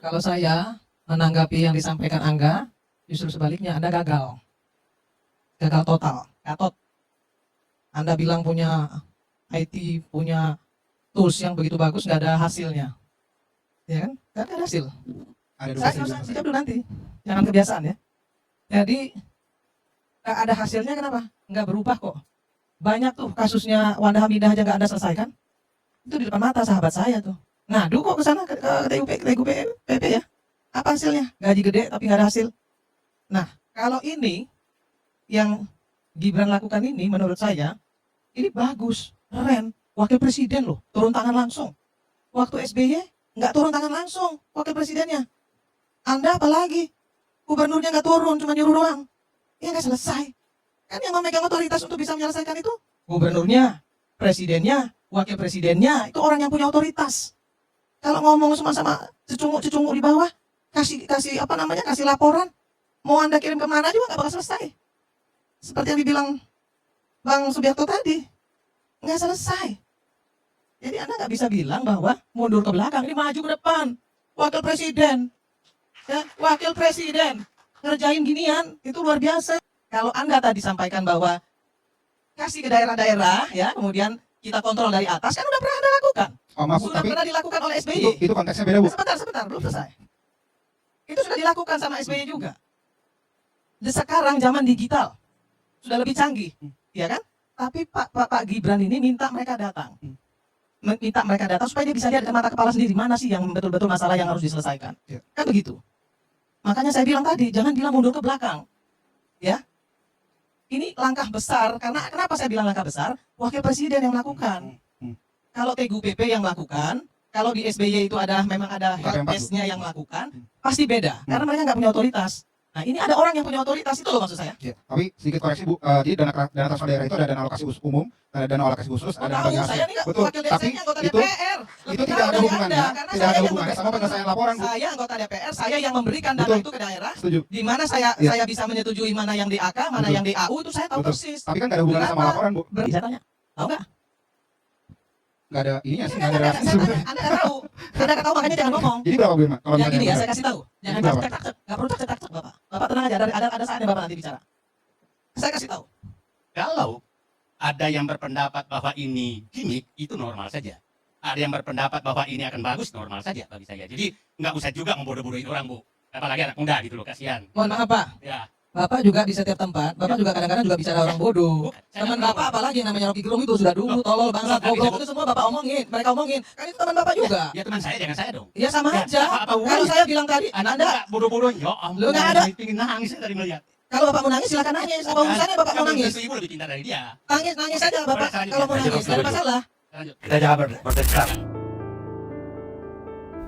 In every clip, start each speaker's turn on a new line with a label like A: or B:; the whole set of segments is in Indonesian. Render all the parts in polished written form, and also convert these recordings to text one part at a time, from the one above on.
A: Kalau saya menanggapi yang disampaikan Angga, justru sebaliknya Anda gagal. Gagal total, gatot. Anda bilang punya IT, punya tools yang begitu bagus, nggak ada hasilnya. Ya kan? Nggak ada hasil. Saya jawab dulu nanti. Jangan kebiasaan ya. Jadi, nggak ada hasilnya kenapa? Nggak berubah kok. Banyak tuh kasusnya Wanda Hamidah aja nggak Anda selesaikan. Itu di depan mata sahabat saya tuh. Ngadu kok ke sana ke TGUP PP ya. Apa hasilnya? Gaji gede tapi nggak ada hasil. Nah, kalau ini yang Gibran lakukan ini menurut saya ini bagus, keren. Wakil presiden loh, turun tangan langsung. Waktu SBY nggak turun tangan langsung wakil presidennya. Anda apalagi? Gubernurnya nggak turun, cuma nyuruh doang. Ya nggak selesai. Kan yang memegang otoritas untuk bisa menyelesaikan itu gubernurnya, presidennya, wakil presidennya, itu orang yang punya otoritas. Kalau ngomong sama cecunguk di bawah, kasih apa namanya, kasih laporan, mau Anda kirim kemana juga nggak bakal selesai. Seperti yang dibilang Bang Subiakto tadi, nggak selesai. Jadi Anda nggak bisa bilang bahwa mundur ke belakang, ini maju ke depan. Wakil presiden, ya, wakil presiden ngerjain ginian, itu luar biasa. Kalau Anda tadi sampaikan bahwa kasih ke daerah-daerah, ya, kemudian kita kontrol dari atas, kan udah pernah Anda lakukan.
B: Oh, maaf,
A: Sudah
B: tapi
A: pernah dilakukan oleh SBY.
B: itu konteksnya beda, Bu.
A: Sebentar, belum selesai. Itu sudah dilakukan sama SBY juga. Dan sekarang zaman digital sudah lebih canggih, ya kan? Tapi Pak Gibran ini minta mereka datang. Minta mereka datang supaya dia bisa lihat dengan mata kepala sendiri mana sih yang betul-betul masalah yang harus diselesaikan.
B: Ya.
A: Kan begitu. Makanya saya bilang tadi, jangan bilang mundur ke belakang. Ya. Ini langkah besar, karena kenapa saya bilang langkah besar? Wakil presiden yang melakukan. Kalau TGUPP yang melakukan, kalau di SBY itu memang ada helpdesk-nya yang melakukan, pasti beda. Karena mereka nggak punya otoritas. Nah, ini ada orang yang punya otoritas, itu loh maksud saya.
B: Ya, tapi sedikit koreksi, Bu. Jadi dana transfer daerah itu ada dana alokasi umum, ada dana alokasi khusus, ada dana bagi hasil.
A: Saya ini
B: Betul.
A: wakil
B: Tapi
A: anggota
B: itu
A: DPR.
B: itu tidak ada hubungannya, tidak ada hubungannya sama penyelesaian laporan, Bu.
A: Saya anggota DPR, saya yang memberikan dana
B: Betul.
A: itu ke daerah.
B: Setuju.
A: Di mana saya bisa menyetujui mana yang DAK, mana
B: Betul.
A: yang DAU, itu saya tahu
B: Betul.
A: persis.
B: Tapi kan nggak ada hubungannya sama laporan, Bu.
A: Bisa tanya, tahu nggak?
B: Nggak ada ininya sih, nggak ada relasi.
A: Anda nggak tahu. Anda nggak tahu, makanya jangan ngomong.
B: Jadi berapa, Bu Irma? Kalau
A: Yang
B: misalnya
A: gini ya,
B: benar?
A: saya kasih tahu. Jangan
B: Berapa?
A: cek-cek, nggak perlu cek-cek, Bapak. Bapak tenang aja, ada saatnya Bapak nanti bicara. Saya kasih tahu.
C: Kalau ada yang berpendapat bahwa ini gimmick, itu normal saja. Ada yang berpendapat bahwa ini akan bagus, normal saja bagi saya. Jadi nggak usah juga membodoh-bodohin orang, Bu. Apalagi anak muda gitu loh, kasihan.
A: Mohon maaf Pak,
C: Ya,
A: Bapak juga di setiap tempat, Bapak juga kadang-kadang juga bicara orang bodoh. Teman Bapak apalagi yang namanya Rocky Gerung itu sudah dulu, tolol, bangsat, goblok, itu semua Bapak omongin, mereka omongin. Kan itu teman Bapak juga.
C: ya teman saya, jangan saya dong.
A: Ya sama
C: Ya,
A: aja.
C: apa
A: Kalau
C: hubungannya?
A: saya bilang tadi,
C: Anak
A: Anda
C: muda bodoh-bodoh, ya
A: Lu nggak ada.
C: Pingin nangis saya tadi melihat.
A: kalau Bapak mau nangis silakan nangis. Apa urusannya Bapak mau nangis?
C: Ibu lebih cinta dari dia.
A: Nangis saja Bapak kalau mau nangis, nggak ada masalah.
C: Lanjut. Kita jangan berdesak.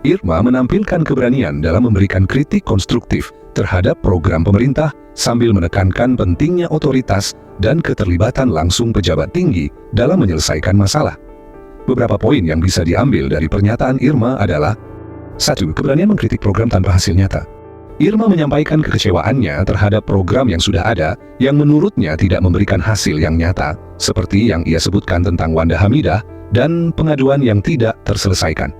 D: Irma menampilkan keberanian dalam memberikan kritik konstruktif terhadap program pemerintah sambil menekankan pentingnya otoritas dan keterlibatan langsung pejabat tinggi dalam menyelesaikan masalah. Beberapa poin yang bisa diambil dari pernyataan Irma adalah: 1. Keberanian mengkritik program tanpa hasil nyata. Irma menyampaikan kekecewaannya terhadap program yang sudah ada yang menurutnya tidak memberikan hasil yang nyata, seperti yang ia sebutkan tentang Wanda Hamidah dan pengaduan yang tidak terselesaikan.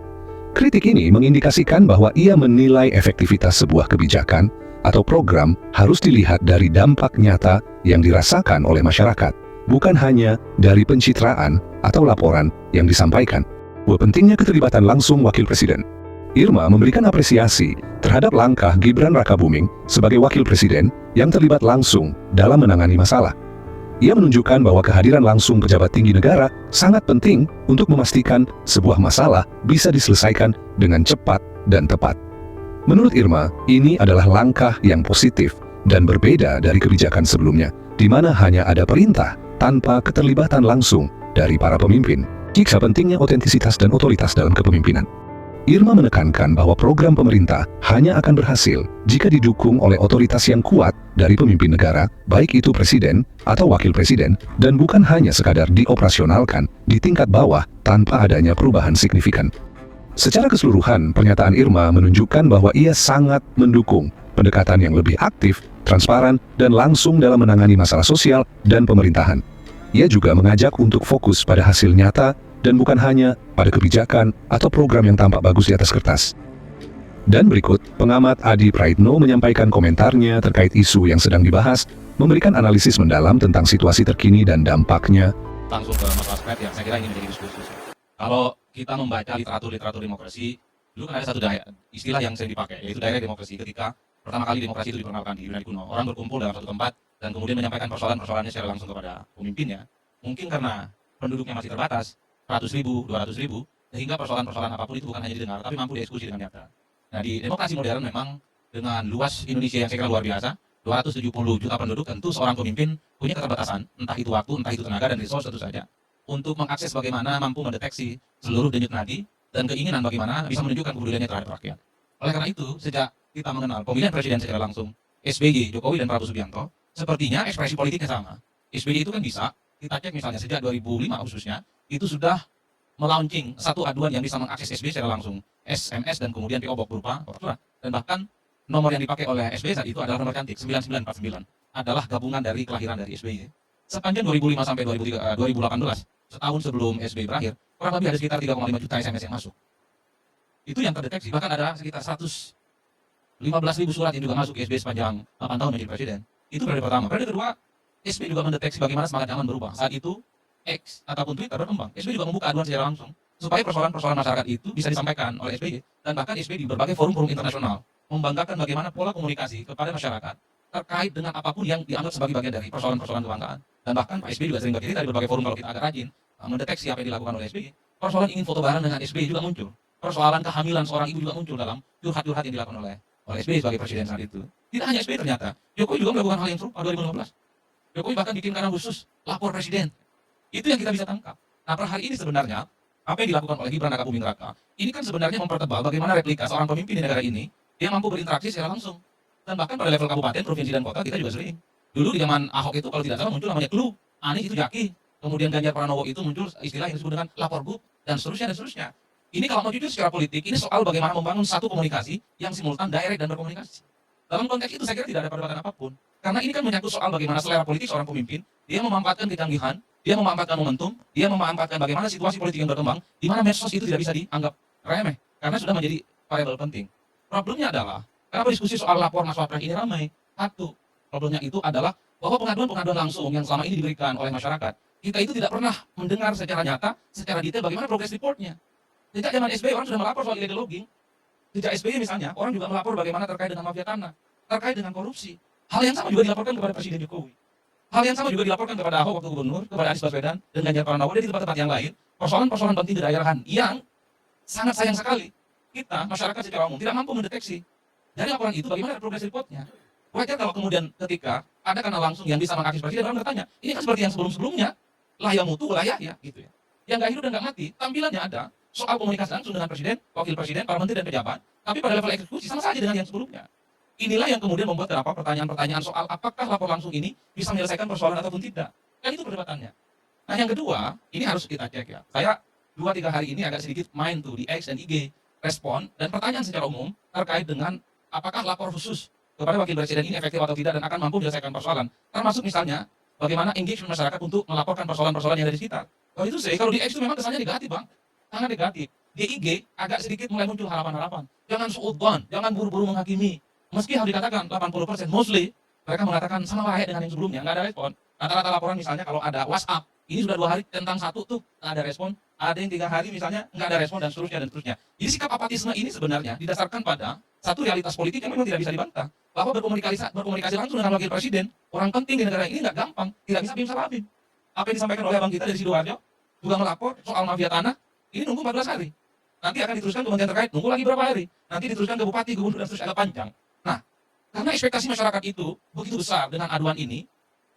D: Kritik ini mengindikasikan bahwa ia menilai efektivitas sebuah kebijakan atau program harus dilihat dari dampak nyata yang dirasakan oleh masyarakat, bukan hanya dari pencitraan atau laporan yang disampaikan. Pentingnya keterlibatan langsung Wakil Presiden. Irma memberikan apresiasi terhadap langkah Gibran Rakabuming sebagai Wakil Presiden yang terlibat langsung dalam menangani masalah. Ia menunjukkan bahwa kehadiran langsung pejabat tinggi negara sangat penting untuk memastikan sebuah masalah bisa diselesaikan dengan cepat dan tepat. Menurut Irma, ini adalah langkah yang positif dan berbeda dari kebijakan sebelumnya, di mana hanya ada perintah tanpa keterlibatan langsung dari para pemimpin. Jika pentingnya otentisitas dan otoritas dalam kepemimpinan. Irma menekankan bahwa program pemerintah hanya akan berhasil jika didukung oleh otoritas yang kuat dari pemimpin negara, baik itu presiden atau wakil presiden, dan bukan hanya sekadar dioperasionalkan di tingkat bawah tanpa adanya perubahan signifikan. Secara keseluruhan, pernyataan Irma menunjukkan bahwa ia sangat mendukung pendekatan yang lebih aktif, transparan, dan langsung dalam menangani masalah sosial dan pemerintahan. Ia juga mengajak untuk fokus pada hasil nyata dan bukan hanya pada kebijakan atau program yang tampak bagus di atas kertas. Dan berikut, pengamat Adi Praitno menyampaikan komentarnya terkait isu yang sedang dibahas, memberikan analisis mendalam tentang situasi terkini dan dampaknya.
E: Langsung ke masalah spread yang saya kira ini menjadi diskursus. Kalau kita membaca literatur demokrasi, dulu kan ada satu istilah yang sering dipakai, yaitu daerah demokrasi. Ketika pertama kali demokrasi itu diperkenalkan di Yunani kuno, orang berkumpul dalam satu tempat dan kemudian menyampaikan persoalan-persoalannya secara langsung kepada pemimpinnya. Mungkin karena penduduknya masih terbatas, 100.000, 200.000, sehingga persoalan-persoalan apapun itu bukan hanya didengar, tapi mampu dieksekusi dengan nyata. Nah, di demokrasi modern memang dengan luas Indonesia yang saya kira luar biasa, 270 juta penduduk, tentu seorang pemimpin punya keterbatasan, entah itu waktu, entah itu tenaga dan resource tentu saja, untuk mengakses bagaimana mampu mendeteksi seluruh denyut nadi dan keinginan bagaimana bisa menunjukkan kepeduliannya terhadap rakyat. Oleh karena itu, sejak kita mengenal pemilihan presiden secara langsung, SBY, Jokowi, dan Prabowo Subianto, sepertinya ekspresi politiknya sama. SBY itu kan bisa, kita cek misalnya sejak 2005 khususnya, itu sudah melaunching satu aduan yang bisa mengakses SBY secara langsung, SMS dan kemudian PO Box berupa kotak surat. Dan bahkan nomor yang dipakai oleh SBY saat itu adalah nomor cantik 9949, adalah gabungan dari kelahiran dari SBY. Sepanjang 2005 sampai 2018, setahun sebelum SBY berakhir, kurang lebih ada sekitar 3,5 juta SMS yang masuk. Itu yang terdeteksi, bahkan ada sekitar 115.000 surat yang juga masuk ke SBY sepanjang 8 tahun menjadi presiden. Itu periode pertama. Periode kedua, SBY juga mendeteksi bagaimana semangat zaman berubah. Saat itu X ataupun Twitter berkembang, SBY juga membuka aduan secara langsung supaya persoalan-persoalan masyarakat itu bisa disampaikan oleh SBY, dan bahkan SBY di berbagai forum-forum internasional membanggakan bagaimana pola komunikasi kepada masyarakat terkait dengan apapun yang dianggap sebagai bagian dari persoalan-persoalan kebanggaan. Dan bahkan Pak SBY juga sering bercerita di berbagai forum, kalau kita agak rajin mendeteksi apa yang dilakukan oleh SBY, persoalan ingin foto bareng dengan SBY juga muncul. Persoalan kehamilan seorang ibu juga muncul dalam curhat-curhat yang dilakukan oleh SBY sebagai presiden saat itu. Tidak hanya SBY ternyata, Jokowi juga melakukan hal yang serupa 2015. Jokowi bahkan bikin kanal khusus lapor presiden. Itu yang kita bisa tangkap. Nah, per hari ini sebenarnya apa yang dilakukan oleh Gibran Raka Buming Raka ini kan sebenarnya mempertebal bagaimana replika seorang pemimpin di negara ini dia mampu berinteraksi secara langsung. Dan bahkan pada level kabupaten, provinsi, dan kota kita juga sering. Dulu di zaman Ahok itu kalau tidak salah muncul namanya clue, Anies itu Jaki, kemudian Ganjar Pranowo itu muncul istilah yang disebut dengan lapor gub, dan seterusnya dan seterusnya. Ini kalau mau jujur secara politik, ini soal bagaimana membangun satu komunikasi yang simultan, direct, dan berkomunikasi. Dalam konteks itu saya kira tidak ada perdebatan apapun. Karena ini kan menyangkut soal bagaimana selera politik seorang pemimpin, dia memanfaatkan kecanggihan, dia memanfaatkan momentum, dia memanfaatkan bagaimana situasi politik yang berkembang, di mana medsos itu tidak bisa dianggap remeh, karena sudah menjadi variabel penting. Problemnya adalah, kenapa diskusi soal lapor Mas Wapres ini ramai? Satu, problemnya itu adalah bahwa pengaduan-pengaduan langsung yang selama ini diberikan oleh masyarakat, kita itu tidak pernah mendengar secara nyata, secara detail bagaimana progress reportnya. Sejak zaman SBY orang sudah melapor soal illegal logging. Sejak SBY misalnya, orang juga melapor bagaimana terkait dengan mafia tanah, terkait dengan korupsi. Hal yang sama juga dilaporkan kepada Presiden Jokowi. Hal yang sama juga dilaporkan kepada Ahok waktu gubernur, kepada Anies Baswedan, dan Ganjar Pranowo, dan di tempat-tempat yang lain, persoalan-persoalan penting di daerahan yang sangat sayang sekali kita, masyarakat secara umum, tidak mampu mendeteksi. Dari laporan itu, bagaimana progress reportnya? Wajar kalau kemudian ketika ada kanal langsung yang bisa mengakses Presiden, orang bertanya, ini kan seperti yang sebelum-sebelumnya, lahya mutu, lahya ya, gitu ya. Yang nggak hidup dan nggak mati, tampilannya ada, soal komunikasi langsung dengan Presiden, Wakil Presiden, para menteri dan pejabat, tapi pada level eksekusi sama saja dengan yang sebelumnya. Inilah yang kemudian membuat kenapa pertanyaan-pertanyaan soal apakah lapor langsung ini bisa menyelesaikan persoalan ataupun tidak. Kan itu perdebatannya. Nah, yang kedua, ini harus kita cek ya. Saya 2-3 hari ini agak sedikit main tuh di X dan IG, respon dan pertanyaan secara umum terkait dengan apakah lapor khusus kepada Wakil Presiden ini efektif atau tidak dan akan mampu menyelesaikan persoalan. Termasuk misalnya bagaimana engagement masyarakat untuk melaporkan persoalan-persoalan yang ada di sekitar. Kalau di X itu memang kesannya negatif, Bang. Sangat negatif. Di IG agak sedikit mulai muncul harapan-harapan. Jangan suudzon, jangan buru-buru menghakimi. Meski harus dikatakan 80%, mostly mereka mengatakan sama layak dengan yang sebelumnya, nggak ada respon. Rata-rata laporan misalnya kalau ada WhatsApp, ini sudah 2 hari tentang satu tuh nggak ada respon. Ada yang 3 hari misalnya nggak ada respon dan seterusnya dan seterusnya. Jadi sikap apatisme ini sebenarnya didasarkan pada satu realitas politik yang memang tidak bisa dibantah, bahwa berkomunikasi langsung dengan Wakil Presiden, orang penting di negara ini nggak gampang, tidak bisa bim salah bim. Apa yang disampaikan oleh abang kita dari Sidoarjo juga melapor soal mafia tanah, ini nunggu 14 hari. Nanti akan diteruskan ke kementerian terkait, nunggu lagi berapa hari. Nanti diteruskan ke bupati, gubernur, dan seterusnya, agak panjang. Nah, karena ekspektasi masyarakat itu begitu besar dengan aduan ini,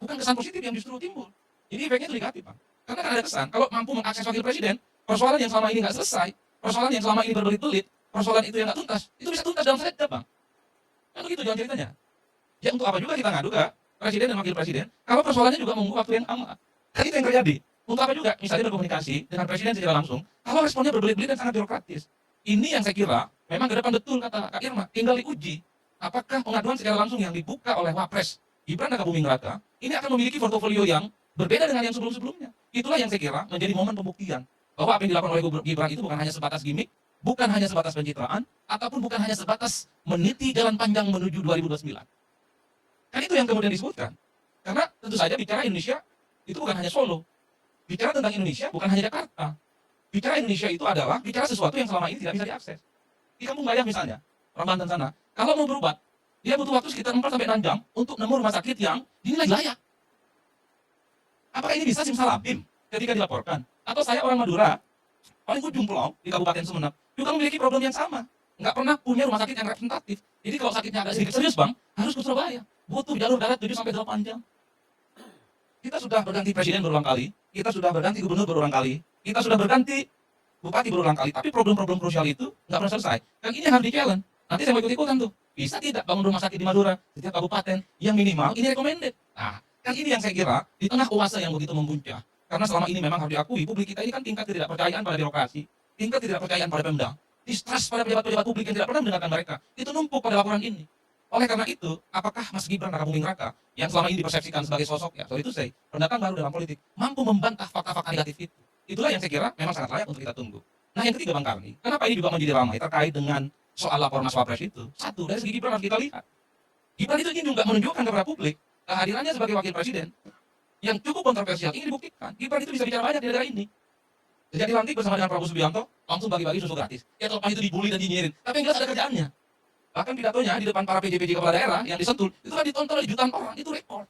E: bukan kesan positif yang justru timbul. Jadi efeknya itu negatif, Bang. Karena kan ada kesan, kalau mampu mengakses Wakil Presiden, persoalan yang selama ini nggak selesai, persoalan yang selama ini berbelit-belit, persoalan itu yang nggak tuntas, itu bisa tuntas dalam sekejap, Bang. Kan begitu jalan ceritanya. Ya untuk apa juga kita ngadu ke Presiden dan Wakil Presiden, kalau persoalannya juga menunggu waktu yang lama. Kan itu yang terjadi. Untuk apa juga, misalnya berkomunikasi dengan Presiden secara langsung, kalau responnya berbelit-belit dan sangat birokratis. Ini yang saya kira, memang ke depan betul kata Kak Irma, tinggal diuji. Apakah pengaduan secara langsung yang dibuka oleh Wapres Gibran Raka Buming Raka ini akan memiliki portofolio yang berbeda dengan yang sebelum-sebelumnya. Itulah yang saya kira menjadi momen pembuktian bahwa apa yang dilakukan oleh Gibran itu bukan hanya sebatas gimmick, bukan hanya sebatas pencitraan, ataupun bukan hanya sebatas meniti jalan panjang menuju 2029. Kan itu yang kemudian disebutkan. Karena tentu saja bicara Indonesia itu bukan hanya Solo. Bicara tentang Indonesia bukan hanya Jakarta. Bicara Indonesia itu adalah bicara sesuatu yang selama ini tidak bisa diakses. Di Kampung Bayam misalnya, orang Banten sana, kalau mau berobat, dia butuh waktu sekitar 4-6 jam untuk nemu rumah sakit yang dinilai layak. Apakah ini bisa simsalabim ketika dilaporkan? Atau saya orang Madura, paling ujung pulau di Kabupaten Sumeneb, juga memiliki problem yang sama. Nggak pernah punya rumah sakit yang representatif. Jadi kalau sakitnya agak sedikit serius bang, harus ke Surabaya. Butuh jalur darat 7-8 jam. Kita sudah berganti presiden berulang kali, kita sudah berganti gubernur berulang kali, kita sudah berganti bupati berulang kali, tapi problem-problem krusial itu nggak pernah selesai. Dan ini yang harus di-challenge. Nanti saya mau ikut-ikutan tuh. Bisa tidak bangun rumah sakit di Madura, setiap kabupaten, yang minimal ini recommended. Nah, kan ini yang saya kira di tengah oase yang begitu membuncah. Karena selama ini memang harus diakui, publik kita ini kan tingkat ketidakpercayaan pada birokrasi, tingkat ketidakpercayaan pada Pemda, distrust pada pejabat-pejabat publik yang tidak pernah mendengarkan mereka, itu numpuk pada laporan ini. Oleh karena itu, apakah Mas Gibran Rakabuming Raka yang selama ini dipersepsikan sebagai sosok, ya sorry itu saya, pendatang baru dalam politik, mampu membantah fakta-fakta negatif itu? Itulah yang saya kira memang sangat layak untuk kita tunggu. Nah yang ketiga Bang Karni, kenapa ini juga menjadi ramai terkait dengan soal laporan Mas Wapres itu? Satu, dari segi Gibran harus kita lihat. Gibran itu ingin juga menunjukkan kepada publik kehadirannya sebagai wakil presiden yang cukup kontroversial ingin dibuktikan. Gibran itu bisa bicara banyak di negara ini. Sejak dilantik bersama dengan Prabowo Subianto, langsung bagi-bagi susu gratis. Ya terlepas itu dibully dan dinyirin, tapi yang jelas ada kerjaannya. Bahkan pidatonya di depan para PJ-PJ kepala daerah yang disentul, itu kan ditonton oleh jutaan orang, itu rekor.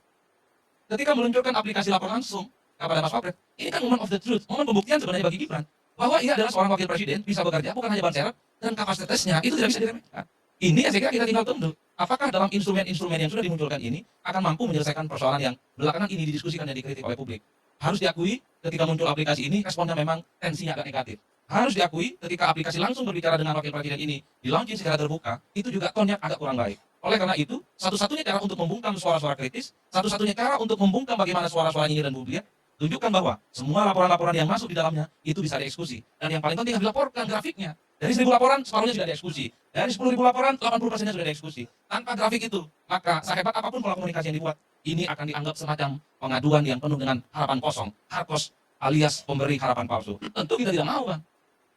E: Ketika meluncurkan aplikasi lapor langsung kepada Mas Wapres, ini kan moment of the truth, momen pembuktian sebenarnya bagi Gibran. Bahwa ia adalah seorang wakil presiden, bisa bekerja, bukan hanya ban serep, dan kapasitasnya itu tidak bisa diremehkan. Ini yang saya kira kita tinggal tunggu. Apakah dalam instrumen-instrumen yang sudah dimunculkan ini akan mampu menyelesaikan persoalan yang belakangan ini didiskusikan dan dikritik oleh publik. Harus diakui ketika muncul aplikasi ini, responnya memang tensinya agak negatif. Harus diakui ketika aplikasi langsung berbicara dengan wakil presiden ini di launching secara terbuka, itu juga tonnya agak kurang baik. Oleh karena itu, satu-satunya cara untuk membungkam suara-suara kritis, satu-satunya cara untuk membungkam bagaimana suara-suara ini dan publik, tunjukkan bahwa semua laporan-laporan yang masuk di dalamnya itu bisa dieksekusi. Dan yang paling penting harus dilaporkan grafiknya. Dari 1.000 laporan, separuhnya sudah dieksekusi. Dari 10.000 laporan, 80%-nya sudah dieksekusi. Tanpa grafik itu, maka sehebat apapun pola komunikasi yang dibuat, ini akan dianggap semacam pengaduan yang penuh dengan harapan kosong, harkos alias pemberi harapan palsu. Tentu kita tidak mau, kan?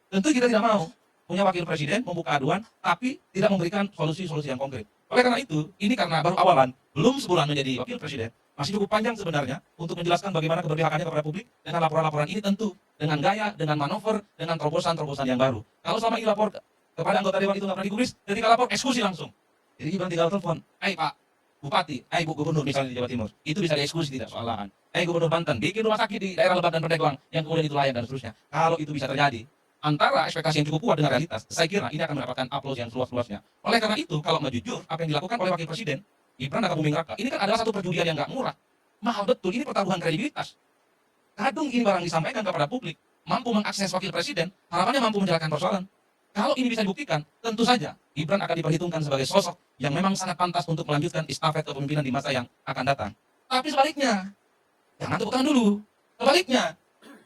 E: Tentu kita tidak mau punya wakil presiden membuka aduan, tapi tidak memberikan solusi-solusi yang konkret. Oleh karena itu, ini karena baru awalan, belum sebulan menjadi wakil presiden, masih cukup panjang sebenarnya untuk menjelaskan bagaimana keberpihakannya kepada publik dengan laporan-laporan ini tentu dengan gaya, dengan manuver, dengan terobosan-terobosan yang baru. Kalau selama ini lapor kepada anggota dewan itu nggak pernah digubris, ketika lapor eksekusi langsung. Jadi Gibran tinggal telepon, Pak Bupati, Bu Gubernur misalnya di Jawa Timur, itu bisa dieksekusi tidak soal lahan. Gubernur Banten, bikin rumah sakit di daerah Lebak dan Pandeglang yang kemudian itu layak dan seterusnya. Kalau itu bisa terjadi, antara ekspektasi yang cukup kuat dengan realitas, saya kira ini akan mendapatkan aplaus yang seluas-luasnya. Oleh karena itu, kalau mau jujur, apa yang dilakukan oleh wakil presiden Gibran Rakabuming Raka, ini kan adalah satu perjudian yang nggak murah, mahal betul. Ini pertaruhan kredibilitas. Kadung ini barang disampaikan kepada publik, mampu mengakses wakil presiden, harapannya mampu menjelaskan persoalan. Kalau ini bisa dibuktikan, tentu saja Gibran akan diperhitungkan sebagai sosok yang memang sangat pantas untuk melanjutkan estafet kepemimpinan di masa yang akan datang. Tapi sebaliknya, jangan tepuk tangan dulu. Sebaliknya,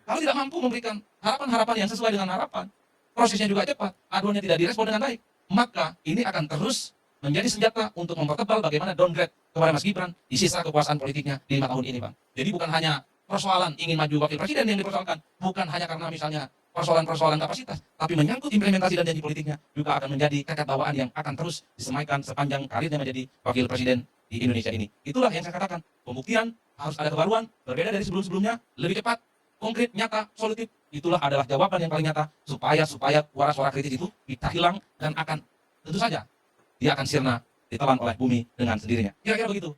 E: kalau tidak mampu memberikan harapan-harapan yang sesuai dengan harapan, prosesnya juga cepat, aduannya tidak direspon dengan baik, maka ini akan terus menjadi senjata untuk mempertebal bagaimana downgrade kepada Mas Gibran di sisa kekuasaan politiknya di 5 tahun ini, Bang. Jadi bukan hanya persoalan ingin maju wakil presiden yang dipersoalkan, bukan hanya karena misalnya persoalan-persoalan kapasitas, tapi menyangkut implementasi dan janji politiknya juga akan menjadi kekek bawaan yang akan terus disemaikan sepanjang karirnya menjadi wakil presiden di Indonesia ini. Itulah yang saya katakan, pembuktian harus ada kebaruan, berbeda dari sebelum-sebelumnya, lebih cepat, konkret, nyata, solutif. Itulah adalah jawaban yang paling nyata supaya suara-suara kritis itu bisa hilang dan akan tentu saja dia akan sirna ditelan oleh bumi dengan sendirinya. Kira-kira begitu.